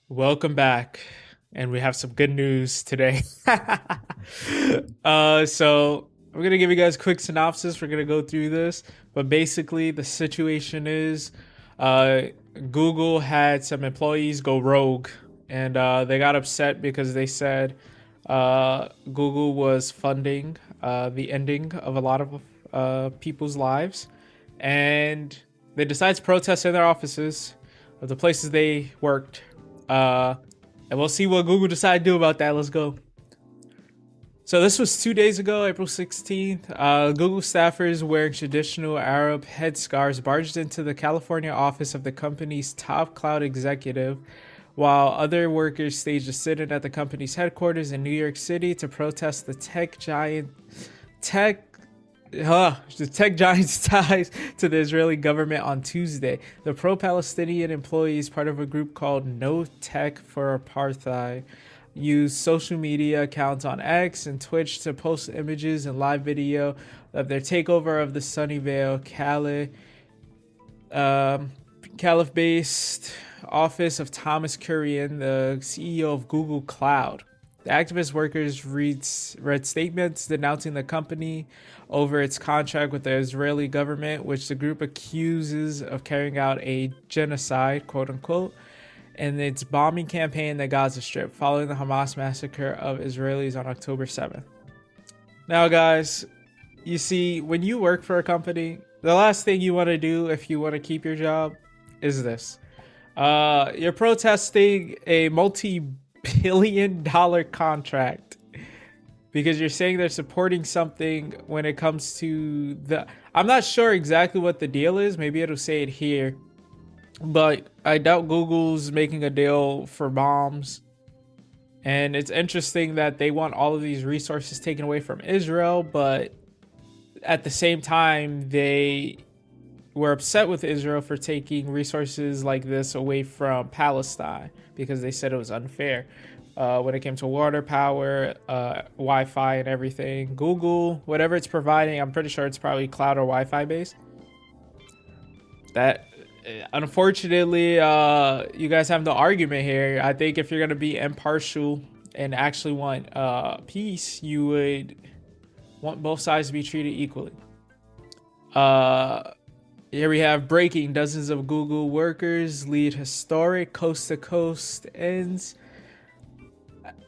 Welcome back, and we have some good news today. So we're gonna give you guys a quick synopsis. We're gonna go through this, but basically the situation is, uh, Google had some employees go rogue, and they got upset because they said Google was funding the ending of a lot of people's lives, and they decided to protest in their offices of the places they worked. Uh, and we'll see what Google decided to do about that. Let's go. So this was 2 days ago, April 16th. Google staffers wearing traditional Arab headscarves barged into the California office of the company's top cloud executive, while other workers staged a sit-in at the company's headquarters in New York City to protest tech the tech giant's ties to the Israeli government on Tuesday. The pro-Palestinian employees, part of a group called No Tech for Apartheid, used social media accounts on X and Twitch to post images and live video of their takeover of the Sunnyvale Caliph-based office of Thomas Kurian, the CEO of Google Cloud. The activist workers read statements denouncing the company over its contract with the Israeli government, which the group accuses of carrying out a genocide, quote unquote, in its bombing campaign in the Gaza Strip following the Hamas massacre of Israelis on October 7th. Now, guys, you see, when you work for a company, the last thing you want to do if you want to keep your job is this. You're protesting a multi-billion-dollar contract because you're saying they're supporting something when it comes to the... I'm not sure exactly what the deal is. Maybe it'll say it here. But I doubt Google's making a deal for bombs. And it's interesting that they want all of these resources taken away from Israel, but at the same time, they were upset with Israel for taking resources like this away from Palestine because they said it was unfair when it came to water, power, Wi-Fi, and everything. Google, whatever it's providing, I'm pretty sure it's probably cloud or Wi-Fi based. That, unfortunately, you guys have no argument here. I think if you're gonna be impartial and actually want peace, you would want both sides to be treated equally. Here we have breaking: dozens of Google workers lead historic coast-to-coast ends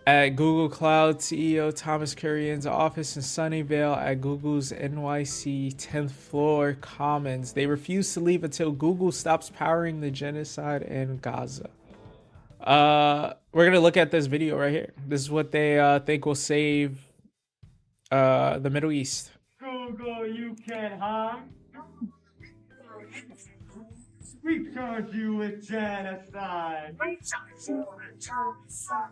at Google Cloud CEO Thomas Kurian's office in Sunnyvale at Google's NYC 10th floor Commons. They refuse to leave until Google stops powering the genocide in Gaza. We're gonna look at this video right here. This is what they think will save the Middle East. Google, you can't hide. We charge you with genocide. We charge you with genocide.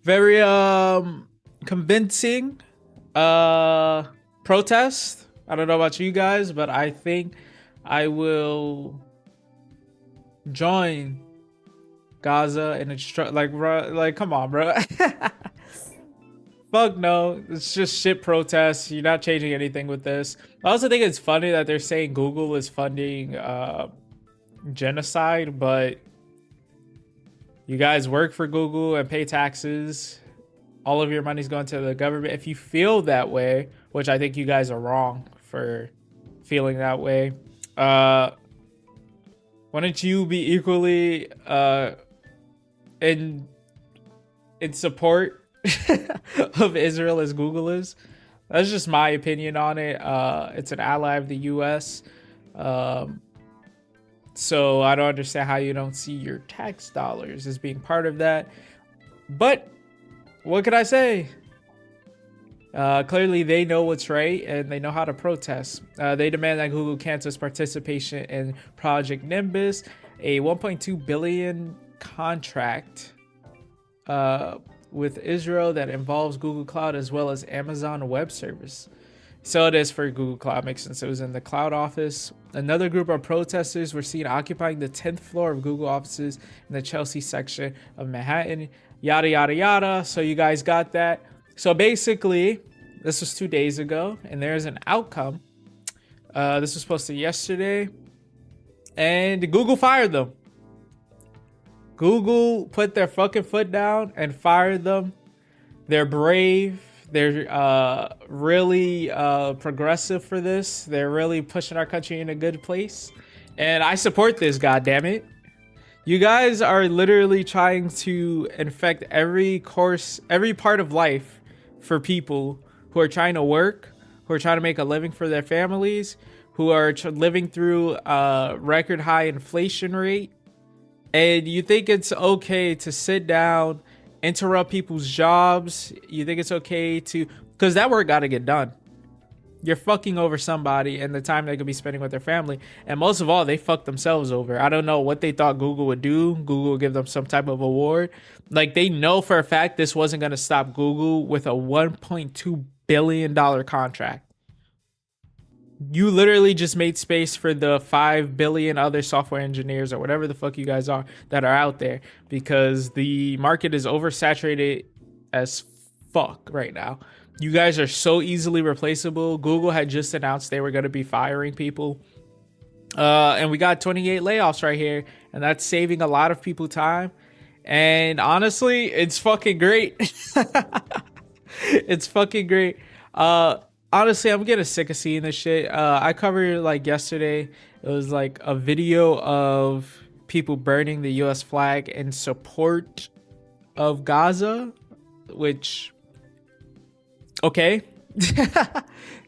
Very convincing protest. I don't know about you guys, but I think I will join Gaza and like come on, bro. Fuck no, it's just shit protests. You're not changing anything with this. I also think it's funny that they're saying Google is funding genocide, but you guys work for Google and pay taxes. All of your money's going to the government. If you feel that way, which I think you guys are wrong for feeling that way, why don't you be equally in support of Israel as Google is? That's just my opinion on it. It's an ally of the US. So I don't understand how you don't see your tax dollars as being part of that. But what can I say? Clearly they know what's right and they know how to protest. They demand that Google cancel its participation in Project Nimbus, a 1.2 billion contract with Israel that involves Google Cloud as well as Amazon Web Service. So it is for Google Cloud Mix since it was in the cloud office. Another group of protesters were seen occupying the 10th floor of Google offices in the Chelsea section of Manhattan. Yada, yada, yada. So you guys got that. So basically, this was 2 days ago, and there's an outcome. This was posted yesterday, and Google fired them. Google put their fucking foot down and fired them. They're brave. They're really progressive for this. They're really pushing our country in a good place. And I support this, goddammit. You guys are literally trying to infect every part of life for people who are trying to work, who are trying to make a living for their families, who are living through a record high inflation rate. And you think it's okay to sit down, interrupt people's jobs. You think it's okay to, because that work got to get done. You're fucking over somebody and the time they could be spending with their family. And most of all, they fucked themselves over. I don't know what they thought Google would do. Google would give them some type of award. Like, they know for a fact this wasn't going to stop Google with a $1.2 billion contract. You literally just made space for the 5 billion other software engineers or whatever the fuck you guys are that are out there, because the market is oversaturated as fuck right now. You guys are so easily replaceable. Google had just announced they were going to be firing people. And we got 28 layoffs right here, and that's saving a lot of people time. And honestly, it's fucking great. It's fucking great. Honestly, I'm getting sick of seeing this shit. I covered like yesterday. It was like a video of people burning the U.S. flag in support of Gaza, which, okay.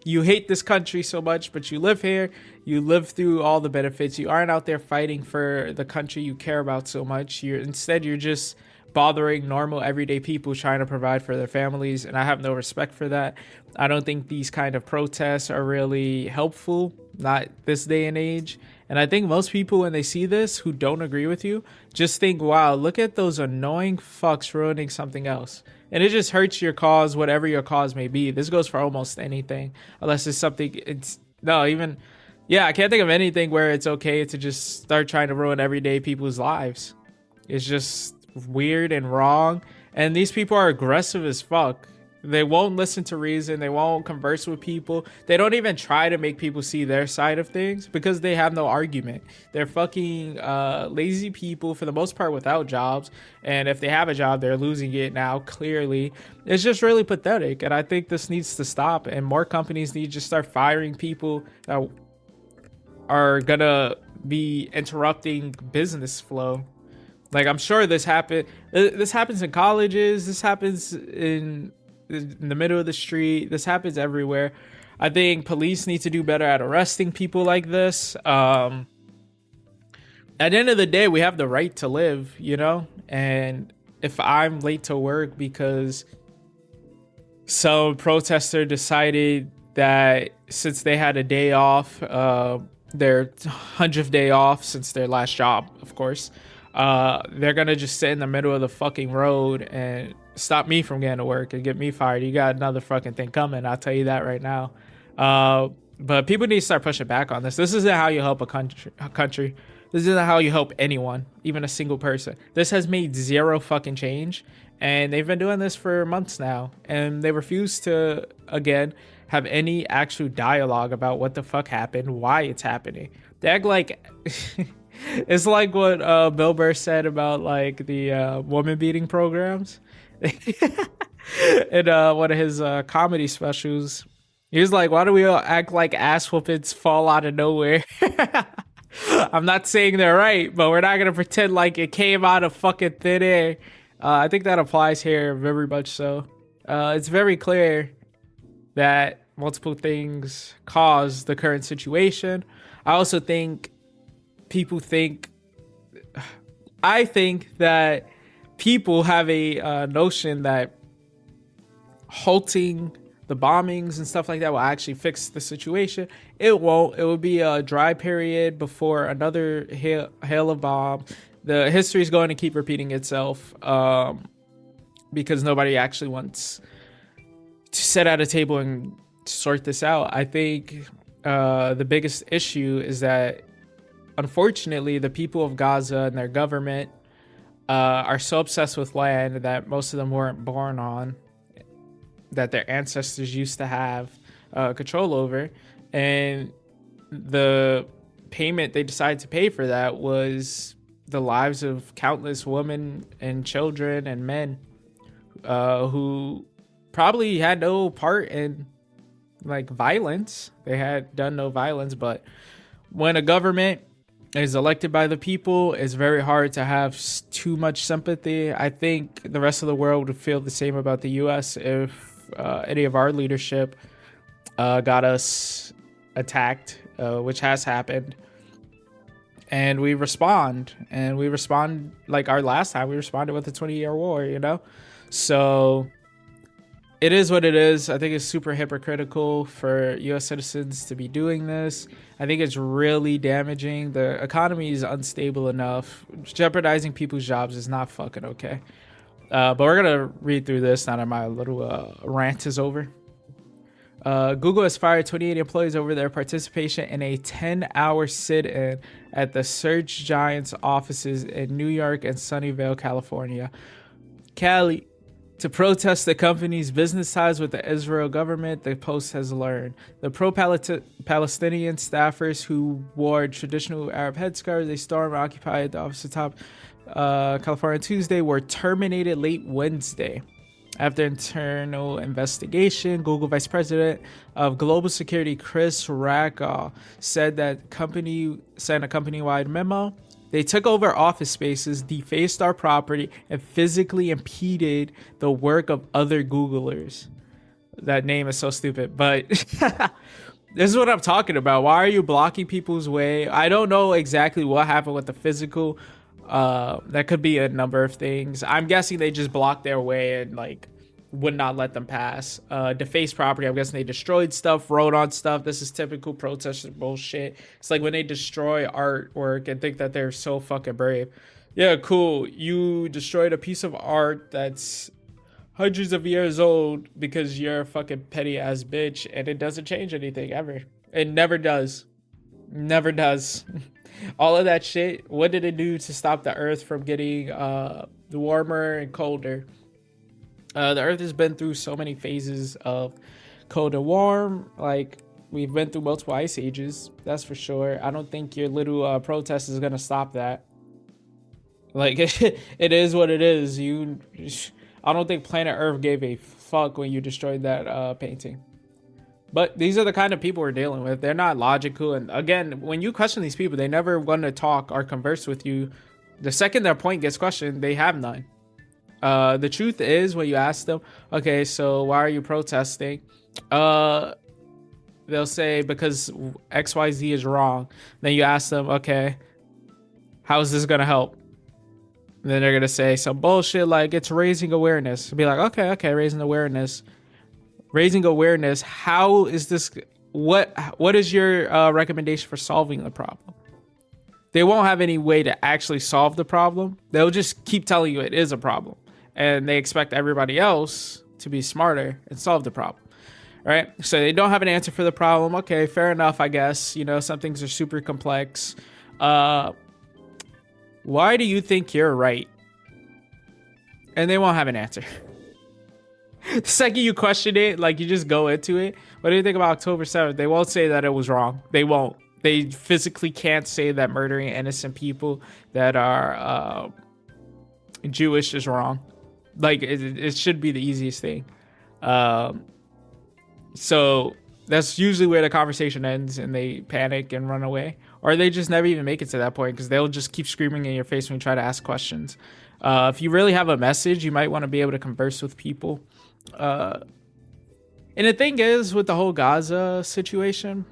You hate this country so much, but you live here. You live through all the benefits. You aren't out there fighting for the country you care about so much. You're just bothering normal everyday people trying to provide for their families, and I have no respect for that. I don't think these kind of protests are really helpful, not this day and age. And I think most people, when they see this who don't agree with you, just think, wow, look at those annoying fucks ruining something else. And it just hurts your cause, whatever your cause may be. This goes for almost anything, unless it's something, I can't think of anything where it's okay to just start trying to ruin everyday people's lives. It's just weird and wrong. And these people are aggressive as fuck. They won't listen to reason. They won't converse with people. They don't even try to make people see their side of things because they have no argument. They're fucking lazy people for the most part without jobs. And if they have a job, they're losing it now, clearly. It's just really pathetic. And I think this needs to stop. And more companies need to start firing people that are gonna be interrupting business flow. Like, I'm sure this happens in colleges. This happens in the middle of the street. This happens everywhere. I think police need to do better at arresting people like this. At the end of the day, we have the right to live, you know? And if I'm late to work because some protester decided that since they had a day off, their 100th day off since their last job, of course, they're gonna just sit in the middle of the fucking road and stop me from getting to work and get me fired. You got another fucking thing coming, I'll tell you that right now. But people need to start pushing back on this. This isn't how you help a country. This isn't how you help anyone, even a single person. This has made zero fucking change, and they've been doing this for months now, and they refuse to, again, have any actual dialogue about what the fuck happened, why it's happening. They act like it's like what Bill Burr said about like the woman beating programs in one of his comedy specials. He was like, why do we all act like ass whoopings fall out of nowhere? I'm not saying they're right, but we're not going to pretend like it came out of fucking thin air. I think that applies here very much so. It's very clear that multiple things cause the current situation. I also think I think that people have a notion that halting the bombings and stuff like that will actually fix the situation. It won't. It will be a dry period before another hail of bombs. The history is going to keep repeating itself because nobody actually wants to sit at a table and sort this out. I think the biggest issue is that, unfortunately, the people of Gaza and their government are so obsessed with land that most of them weren't born on, that their ancestors used to have control over. And the payment they decided to pay for that was the lives of countless women and children and men who probably had no part in like violence. They had done no violence, but when a government is elected by the people, it's very hard to have too much sympathy. I think the rest of the world would feel the same about the US if any of our leadership got us attacked, which has happened. And we respond like our last time we responded with a 20-year war, you know? So it is what it is. I think it's super hypocritical for US citizens to be doing this. I think it's really damaging. The economy is unstable enough. Jeopardizing people's jobs is not fucking okay. But we're going to read through this now that my little rant is over. Google has fired 28 employees over their participation in a 10-hour sit-in at the search giant's offices in New York and Sunnyvale, California. Cali, to protest the company's business ties with the Israel government, the Post has learned. The pro-Palestinian staffers who wore traditional Arab headscarves, they stormed and occupied the office atop California Tuesday, were terminated late Wednesday. After internal investigation, Google Vice President of Global Security Chris Rackaw said that company sent a company-wide memo. They took over office spaces, defaced our property, and physically impeded the work of other Googlers. That name is so stupid, but this is what I'm talking about. Why are you blocking people's way? I don't know exactly what happened with the physical. That could be a number of things. I'm guessing they just blocked their way and like would not let them pass. Defaced property, I'm guessing they destroyed stuff, wrote on stuff. This is typical protester bullshit. It's like when they destroy artwork and think that they're so fucking brave. Yeah, cool. You destroyed a piece of art that's hundreds of years old because you're a fucking petty ass bitch, and it doesn't change anything ever. It never does. Never does. All of that shit, what did it do to stop the earth from getting warmer and colder? The earth has been through so many phases of cold and warm. Like, we've been through multiple ice ages, that's for sure. I don't think your little protest is gonna stop that. Like, it is what it is. I don't think planet Earth gave a fuck when you destroyed that painting. But these are the kind of people we're dealing with. They're not logical. And again, when you question these people, they never want to talk or converse with you. The second their point gets questioned, they have none. The truth is, when you ask them, okay, so why are you protesting? They'll say, because XYZ is wrong. Then you ask them, okay, how is this going to help? And then they're going to say some bullshit like it's raising awareness. Be like, okay, raising awareness. Raising awareness, how is this, what is your recommendation for solving the problem? They won't have any way to actually solve the problem. They'll just keep telling you it is a problem. And they expect everybody else to be smarter and solve the problem, right? So they don't have an answer for the problem. Okay, fair enough, I guess. You know, some things are super complex. Why do you think you're right? And they won't have an answer. The second you question it, like you just go into it. What do you think about October 7th? They won't say that it was wrong. They won't. They physically can't say that murdering innocent people that are Jewish is wrong. Like, it should be the easiest thing. So that's usually where the conversation ends and they panic and run away. Or they just never even make it to that point because they'll just keep screaming in your face when you try to ask questions. If you really have a message, you might want to be able to converse with people. And the thing is, with the whole Gaza situation,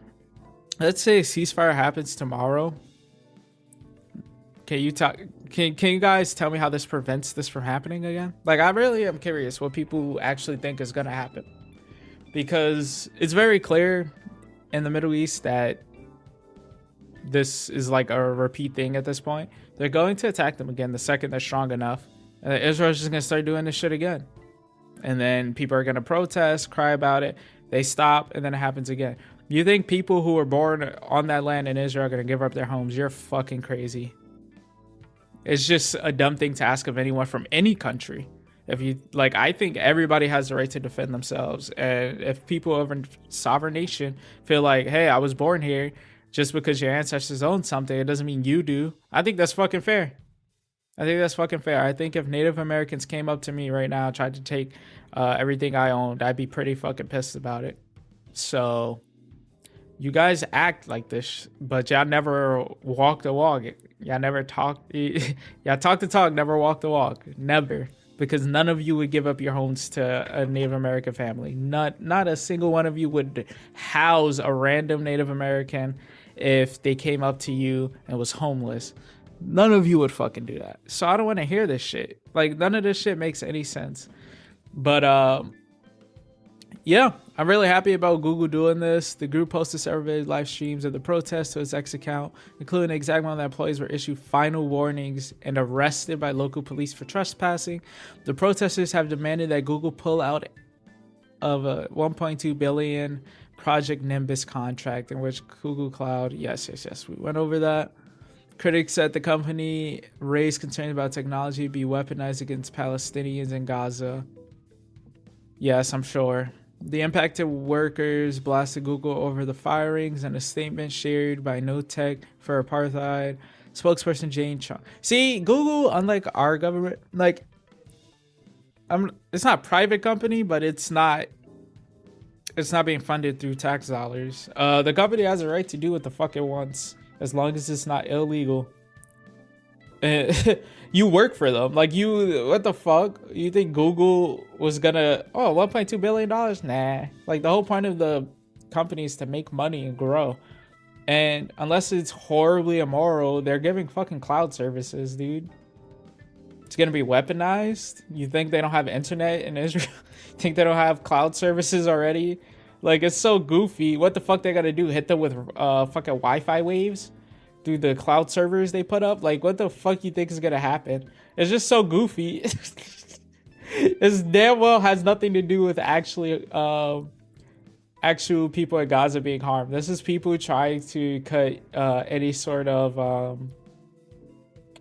let's say a ceasefire happens tomorrow. Can you guys tell me how this prevents this from happening again? Like, I really am curious what people actually think is going to happen. Because it's very clear in the Middle East that this is like a repeat thing at this point. They're going to attack them again the second they're strong enough. Israel's just going to start doing this shit again. And then people are going to protest, cry about it. They stop, and then it happens again. You think people who were born on that land in Israel are going to give up their homes? You're fucking crazy. It's just a dumb thing to ask of anyone from any country. If you like, I think everybody has the right to defend themselves. And if people of a sovereign nation feel like, hey, I was born here, just because your ancestors own something, it doesn't mean you do. I think that's fucking fair. I think that's fucking fair. I think if Native Americans came up to me right now, tried to take everything I owned, I'd be pretty fucking pissed about it. So you guys act like this, but y'all never walk the walk. Y'all never talk. Y'all talk the talk, never walk the walk. Never. Because none of you would give up your homes to a Native American family. Not a single one of you would house a random Native American if they came up to you and was homeless. None of you would fucking do that. So I don't want to hear this shit. Like, none of this shit makes any sense. But yeah, I'm really happy about Google doing this. The group posted several live streams of the protest to its X account, including the exact moment that employees were issued final warnings and arrested by local police for trespassing. The protesters have demanded that Google pull out of a 1.2 billion Project Nimbus contract in which Google Cloud. Yes, we went over that. Critics at the company raised concerns about technology be weaponized against Palestinians in Gaza. Yes, I'm sure. The impacted workers blasted Google over the firings in a statement shared by No Tech for Apartheid spokesperson Jane Chung. See, Google, unlike our government, like, it's not a private company, but it's not being funded through tax dollars. The company has a right to do what the fuck it wants, as long as it's not illegal. You work for them. Like, what the fuck? You think Google was gonna, $1.2 billion? Nah. Like, the whole point of the company is to make money and grow. And unless it's horribly immoral, they're giving fucking cloud services, dude. It's gonna be weaponized? You think they don't have internet in Israel? Think they don't have cloud services already? Like, it's so goofy. What the fuck they gotta do? Hit them with fucking Wi-Fi waves? Through the cloud servers they put up? Like, what the fuck you think is gonna happen? It's just so goofy. It's damn well has nothing to do with actual people in Gaza being harmed. This is people trying to cut any sort of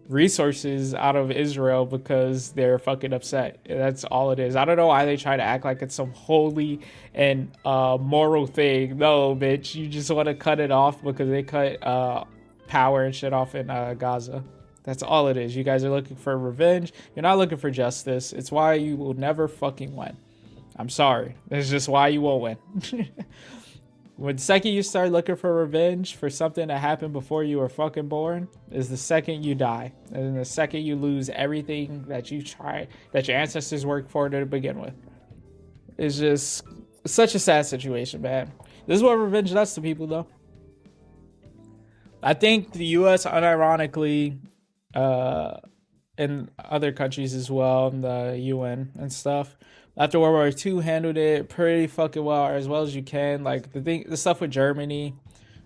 resources out of Israel because they're fucking upset. That's all it is. I don't know why they try to act like it's some holy and moral thing. No, bitch, you just want to cut it off because they cut power and shit off in Gaza. That's all it is. You guys are looking for revenge. You're not looking for justice. It's why you will never fucking win. I'm sorry. That's just why you won't win. When the second you start looking for revenge for something that happened before you were fucking born is the second you die. And the second you lose everything that you tried, that your ancestors worked for to begin with. It's just such a sad situation, man. This is what revenge does to people, though. I think the U.S. unironically, and other countries as well, the UN and stuff, after World War II, handled it pretty fucking well, or as well as you can. Like, the stuff with Germany,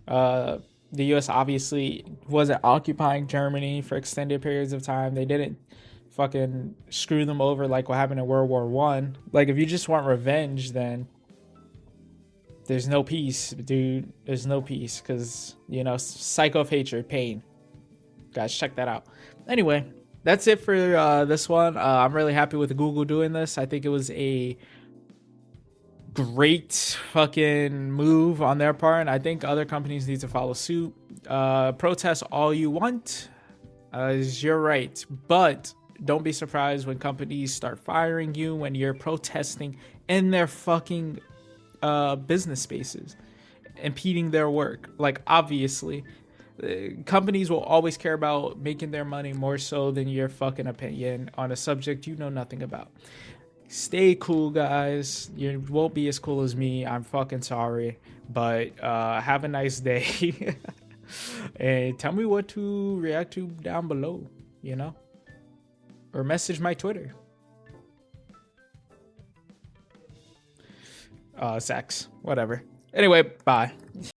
the U.S. obviously wasn't occupying Germany for extended periods of time. They didn't fucking screw them over like what happened in World War One. Like, if you just want revenge, then there's no peace, dude. There's no peace because, cycle of hatred, pain. Guys, check that out. Anyway, that's it for this one. I'm really happy with Google doing this. I think it was a great fucking move on their part. And I think other companies need to follow suit. Protest all you want. You're right. But don't be surprised when companies start firing you when you're protesting in their fucking business spaces, impeding their work. Like, obviously, companies will always care about making their money more so than your fucking opinion on a subject you know nothing about. Stay cool, guys. You won't be as cool as me. I'm fucking sorry, but have a nice day. And tell me what to react to down below, or message my Twitter. Sex, whatever. Anyway, bye.